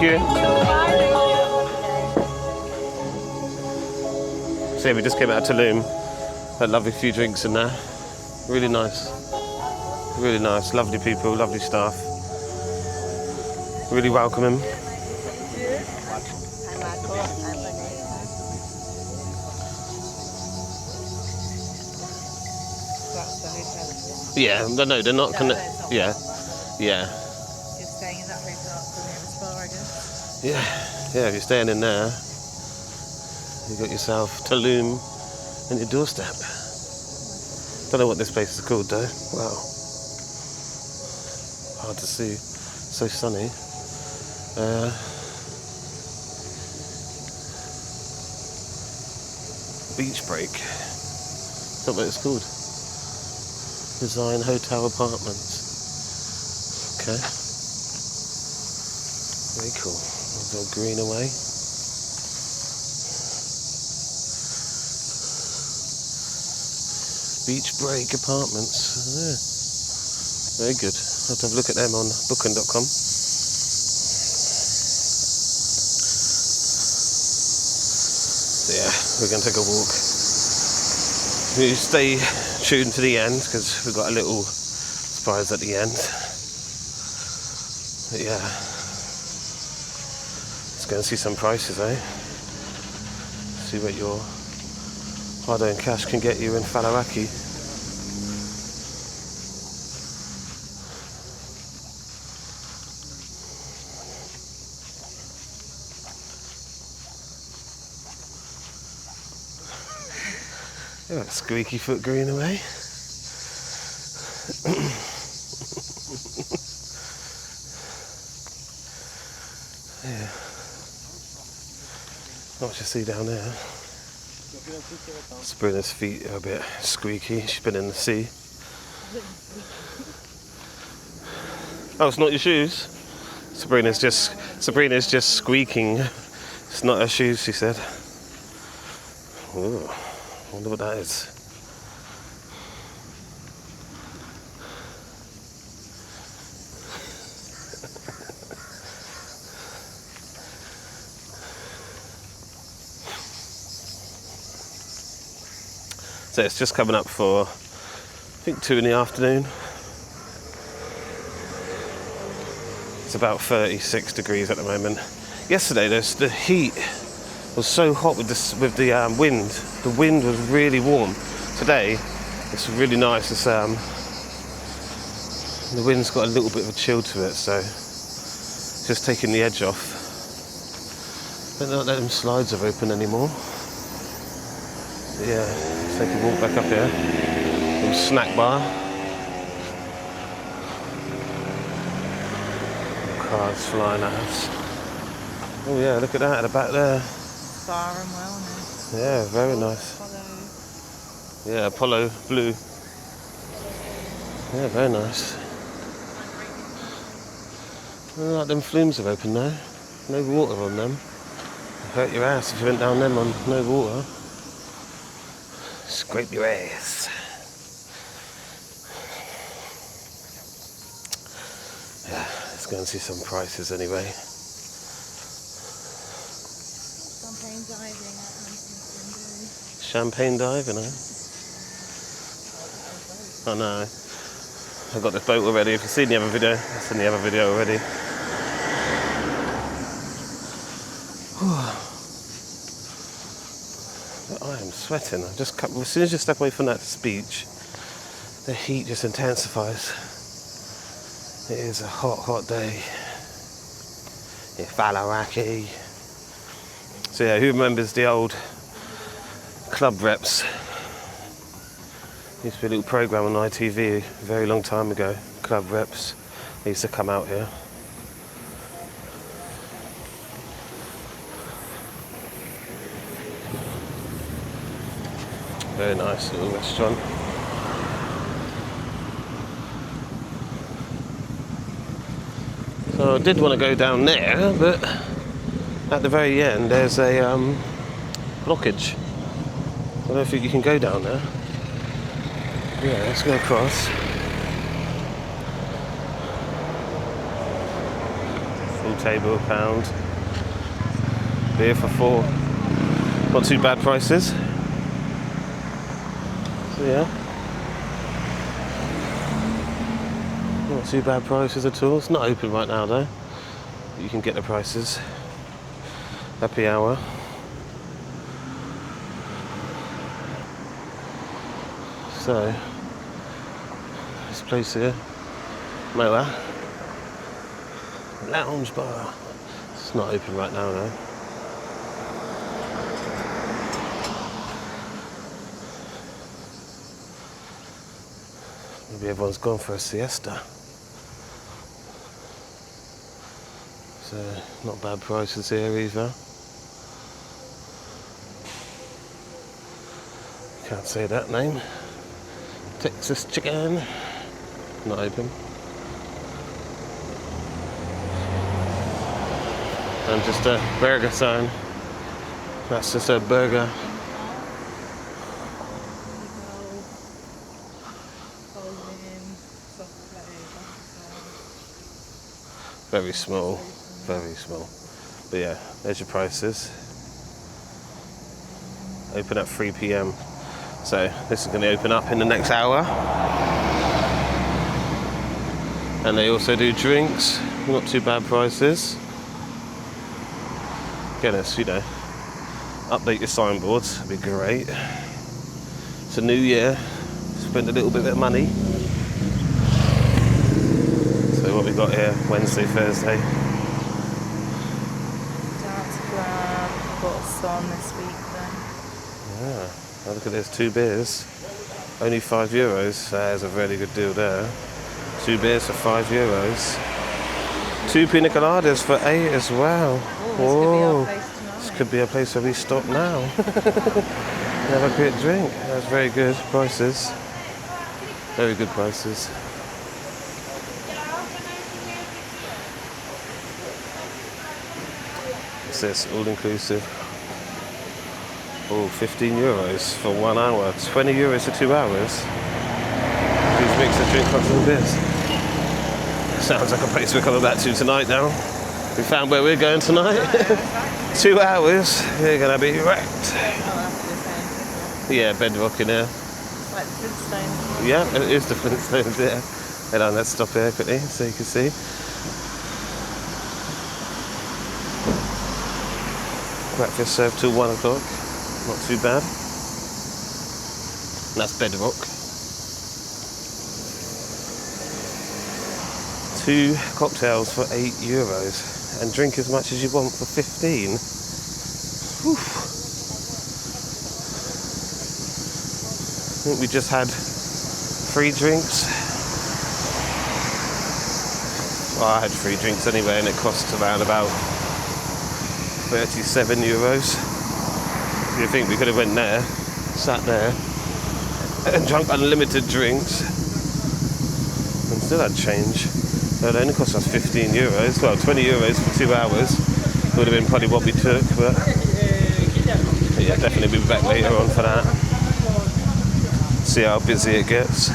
you. So yeah, we just came out of Tulum. Had a lovely few drinks in there. Really nice. Really nice. Lovely people, lovely staff. Really welcoming. Yeah, no, they're not yeah. You're staying in that hotel near the spa, I guess? Yeah, if you're staying in there, you got yourself Tulum on your doorstep. Don't know what this place is called though. Wow. Hard to see. So sunny. Beach break. Is that what it's called? Design Hotel Apartments. Okay. Very cool. A little green away. Beach Break Apartments. Yeah. Very good. I'll have to have a look at them on booking.com. So yeah, we're going to take a walk. We stay tuned to the end because we've got a little surprise at the end. But yeah, let's go and see some prices, eh? See what your hard-earned cash can get you in Faliraki. Yeah, squeaky foot green away. Yeah. Not what you see down there. Sabrina's feet are a bit squeaky. She's been in the sea. Oh, it's not your shoes? Sabrina's just squeaking. It's not her shoes, she said. Ooh. I wonder what that is. So it's just coming up for, I think, 2 in the afternoon. It's about 36 degrees at the moment. Yesterday, the heat was so hot with the wind. The wind was really warm. Today, it's really nice. It's the wind's got a little bit of a chill to it, so just taking the edge off. Don't know that them slides are open anymore. But yeah, let's take a walk back up here. Little snack bar. Cars flying at us. Oh yeah, look at that at the back there. Bar and wellness. Yeah, very nice. Yeah, Apollo blue. Yeah, very nice. Well, like them flumes are open now. No water on them. Hurt your ass if you went down them on no water. Scrape your ass. Yeah, let's go and see some prices anyway. Champagne diving, eh? Oh no. I've got this boat already. If you've seen the other video, I've seen the other video already. I am sweating. As soon as you step away from that beach, the heat just intensifies. It is a hot, hot day in Faliraki. So yeah, who remembers the old club reps? Used to be a little program on ITV a very long time ago. Club reps. They used to come out here. Very nice little restaurant. So I did want to go down there, but at the very end there's a blockage. I don't think you can go down there. Yeah, let's go across. Full table £1. Beer for £4. Not too bad prices. So yeah. Not too bad prices at all. It's not open right now though. You can get the prices. Happy hour. So, this place here, Moa, lounge bar. It's not open right now though. Maybe everyone's gone for a siesta. So, not bad prices here either. Can't say that name. Texas chicken. Not open. And just a burger sign. That's just a burger. Very small. Very small. But yeah, there's your prices. Open at 3 p.m. So this is going to open up in the next hour. And they also do drinks. Not too bad prices. Again, it's, you know, update your signboards. That'd be great. It's a new year. Spend a little bit of money. So what we got here? Wednesday, Thursday. Dance club. Got a song this week then. Yeah. Oh, look at this, 2 beers. Only €5. That is a really good deal there. 2 beers for €5. 2 pina coladas for €8 as well. Oh, This could be our place where we stop now. Have a quick drink. That's very good prices. Very good prices. What's this? All inclusive. Oh, €15 for 1 hour. €20 for 2 hours. Please mix the drink cocktail and beers. Sounds like a place we're coming back to tonight now. We found where we're going tonight. 2 hours. We're gonna be wrecked. Yeah, bedrock in here. It's like the Flintstones. Yeah, it is the Flintstones, yeah. Hold on, let's stop here quickly so you can see. Breakfast served till 1 o'clock. Not too bad. And that's bedrock. 2 cocktails for €8. And drink as much as you want for 15. Whew. I think we just had 3 drinks. Well, I had 3 drinks anyway, and it cost around about €37. You think we could have went there, sat there, and drunk unlimited drinks, and still had change. So it only cost us €15. Well, €20 for 2 hours would have been probably what we took, but yeah, definitely be back later on for that. See how busy it gets.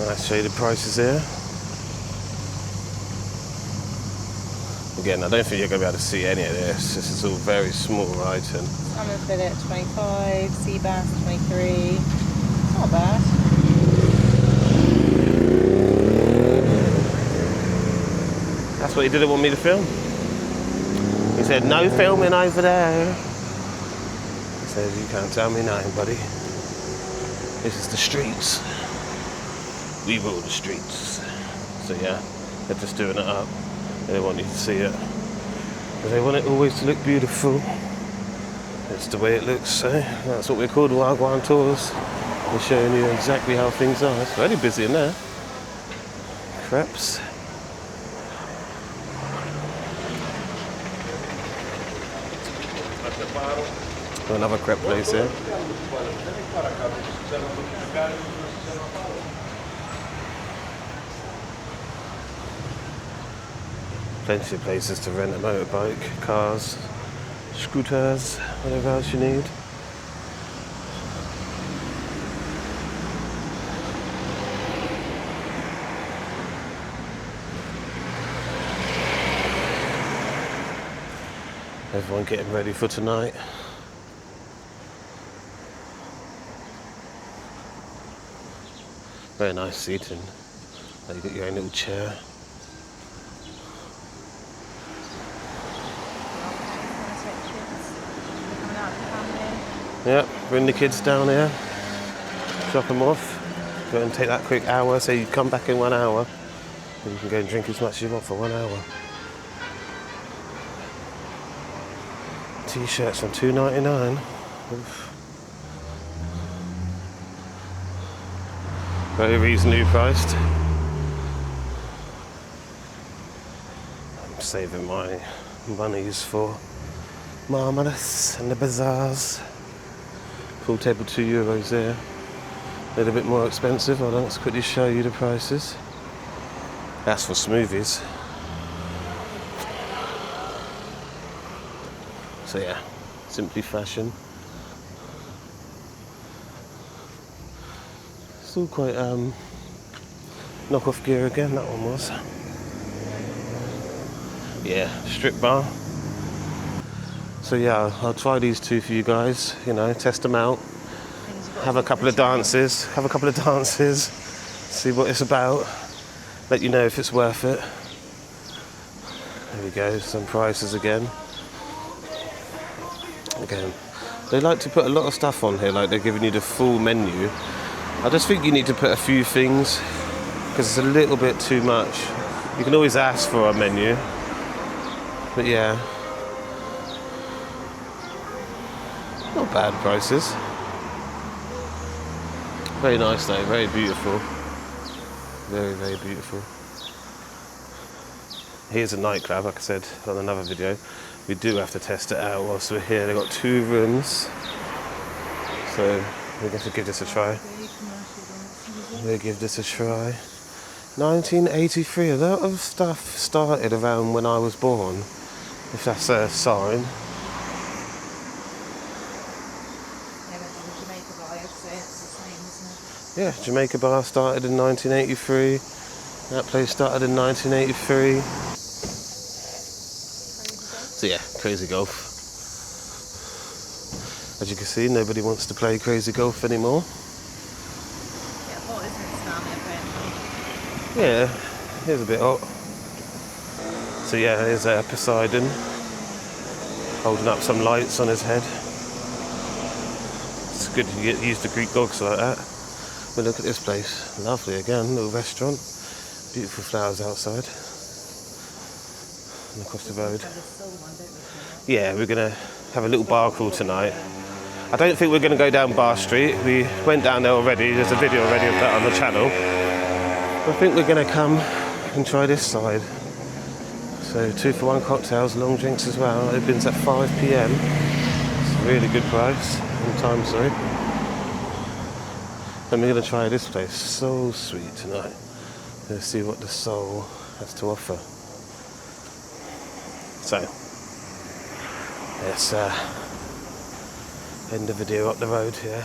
I'll show you the prices here. Again, I don't think you're going to be able to see any of this. This is all very small writing. Salmon fillet 25, sea bass 23. Not bad. That's what he didn't want me to film. He said, no filming over there. He says, you can't tell me nothing, buddy. This is the streets. We rule the streets. So yeah, they're just doing it up. They don't want you to see it. But they want it always to look beautiful. It's the way it looks, so that's what we're called, Wagwan Tours. We're showing you exactly how things are. It's very busy in there. Crepes. Another crepe place here. Plenty of places to rent a motorbike, cars, scooters, whatever else you need. Everyone getting ready for tonight. Very nice seating. You got your own little chair. Yep, bring the kids down here, drop them off, go and take that quick hour, so you come back in 1 hour, and you can go and drink as much as you want for 1 hour. T-shirts from $2.99. Oof. Very reasonably priced. I'm saving my monies for Marmalus and the bazaars. Pool table €2 there. A little bit more expensive. Hold on, let's quickly show you the prices. That's for smoothies. So yeah, Simply Fashion. Still quite knock-off gear again, that one was. Yeah, strip bar. So yeah, I'll try these two for you guys, you know, test them out. Have a couple of dances, see what it's about. Let you know if it's worth it. There we go, some prices again. They like to put a lot of stuff on here, like they're giving you the full menu. I just think you need to put a few things, because it's a little bit too much. You can always ask for a menu, but yeah. Not bad prices. Very nice though, very beautiful. Very, very beautiful. Here's a nightclub, like I said on another video. We do have to test it out whilst we're here. They've got 2 rooms. So we're going to give this a try. We'll give this a try. 1983, a lot of stuff started around when I was born, if that's a sign. Yeah, Jamaica Bar started in 1983. That place started in 1983. So yeah, Crazy Golf. As you can see, nobody wants to play Crazy Golf anymore. Yeah, here's a bit hot. So yeah, here's Poseidon holding up some lights on his head. It's good to get used to Greek gods like that. But look at this place, lovely again, little restaurant, beautiful flowers outside and across the road. Yeah, we're going to have a little bar crawl tonight. I don't think we're going to go down Bar Street. We went down there already, there's a video already of that on the channel. I think we're going to come and try this side. So 2 for 1 cocktails, long drinks as well. It opens at 5 PM. It's a really good price, sorry. And we're going to try this place, Soul Sweet, tonight. Let's see what the Soul has to offer. So, let's end the video up the road here.